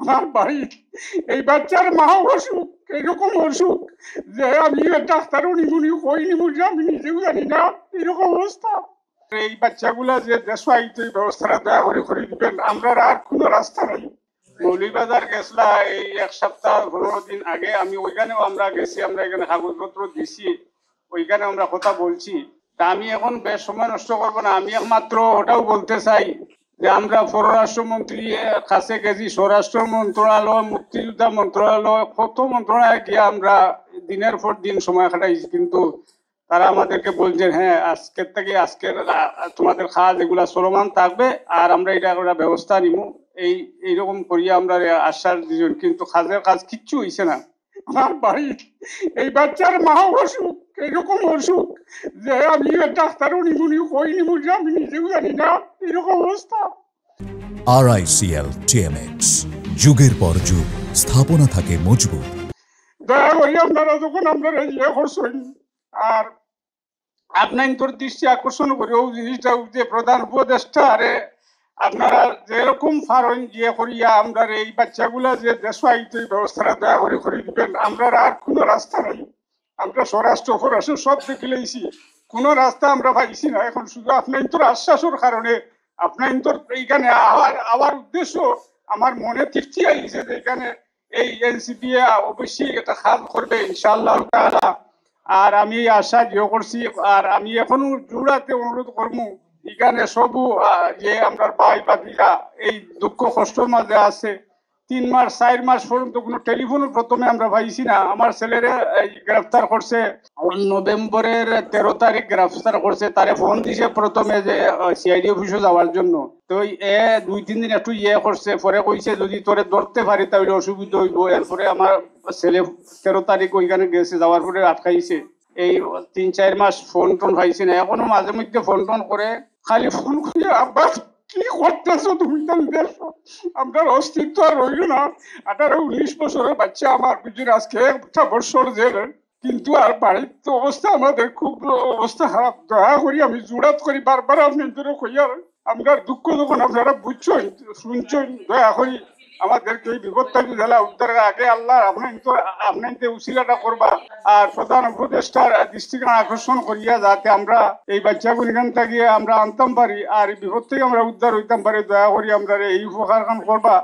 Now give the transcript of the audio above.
আমার বাড়ি এই বাচ্চার মা অসুখ, এরকম অসুখ যে আমি ডাক্তার উনি কই নিমু যে আমি নিজেও জানি না, এরকম অবস্থা। এই বাচ্চাগুলা যে দেশ আইতে এই ব্যবস্থাটা দয়া করে দিবেন, আমরা আর কোনো রাস্তা নাই। মৌলিবাজার গেছলা এই 1 সপ্তাহ 15 দিন আগে, আমি ওইখানেও আমরা গেছি, আমরা এখানে কাগজপত্র দিছি, ওইখানে আমরা কথা বলছি। তা আমি এখন বেশ সময় নষ্ট করবো না, আমি একমাত্র ওটাও বলতে চাই যে আমরা পররাষ্ট্রমন্ত্রী কাছে গেছি, স্বরাষ্ট্র মন্ত্রণালয়, মুক্তিযোদ্ধা মন্ত্রণালয়, কত মন্ত্রণালয়ে গিয়ে আমরা দিনের পর দিন সময় কাটাইছি, কিন্তু তারা আমাদেরকে বলছেন হ্যাঁ আজকের থেকে আজকের তোমাদের কাজ এগুলা চলমান থাকবে আর আমরা এটা একটা ব্যবস্থা নিব, এইরকম করিয়া আমরা আশ্বাস দিয়েছেন, কিন্তু কাজের কাজ কিচ্ছু হইছে না। আমার বাড়ি এই বাচ্চার মা অসুখ, এরকম অসুখ যে আমি ডাক্তার উনি কই নিমু যে আমি নিজেও জানি না, এরকম অবস্থা। RICL TMX, যুগের পর যুগ স্থাপনা থাকে মজবুত। দয়া করি আপনারা যখন আপনারা করছেন আর আপনার তোর দৃষ্টি আকর্ষণ করে ও জিনিসটা যে প্রধান উপদেষ্টা আরে আপনারা যেরকম ফারণ গিয়ে করিয়া আমরা এই বাচ্চাগুলা যে দেশ আইতে এই ব্যবস্থাটা দয়া করে দিবেন, আমরা আর কোনো রাস্তা নাই। আমরা স্বরাষ্ট্র ফরাষ্ট্র সব দেখে লইছি, কোনো রাস্তা আমরা পাইছি না। এখন শুধু আপনার তোর আশ্বাসের কারণে আপনার তোর এইখানে আবার উদ্দেশ্য আমার মনে তৃপ্তি আইছে যে এখানে এই এনসিপি অবশ্যই এটা কাজ করবে ইনশাআল্লাহ তাআলা। আর আমি আশা দিও করছি, আর আমি এখনো জোড়াতে অনুরোধ করবো এখানে সবু যে আমরা ভাই বাদিরা এই দুঃখ কষ্টের মাঝে আছে, 3 মাস 4 মাস পর্যন্ত কোনো টেলিফোন প্রথমে আমরা পাইছি না। আমার ছেলেরে গ্রেফতার করছে নভেম্বরের 13 তারিখ গ্রেফতার করছে, তারে ফোন দিছে প্রথমে যে সিআইডি অফিসে যাওয়ার জন্য, তো 2-3 দিন একটু করছে, পরে কইছে যদি তোরে ধরতে পারি তাহলে অসুবিধা হইব। এরপরে আমার ছেলে 13 তারিখ ওইখানে গেছে, যাওয়ার পরে আটকাইছে। এই 3-4 মাস ফোন টোন পাইছি না, এখনো মাঝে মধ্যে ফোন টোন করে, খালি ফোন করে আব্বা কি করতেছো তুমি, দেখো আপনার অস্তিত্ব আর রইল না। 18-19 বছরের বাচ্চা আমার পিছনে আজকে 1 বছর জেলে, কিন্তু আর বাড়ির তো অবস্থা আমাদের খুব অবস্থা খারাপ। দয়া করি আমি জোড়াত করি বারবার আপনি কইয়ার আপনার দুঃখ যখন আপনারা বুঝছেন শুনছেন, দয়া করি আমাদেরকে এই বিপদটা জেলা উদ্ধারের আগে আল্লাহ আপনাকে উসিলাটা করবা আর প্রধান উপদেষ্টার দৃষ্টিকে আকর্ষণ করিয়া যাতে আমরা এই বাচ্চাগুলি এখান থেকে আমরা আনতাম পারি আর এই বিপদ থেকে আমরা উদ্ধার হইতাম পারি। দয়া করি আমরা এই উপকার করবা।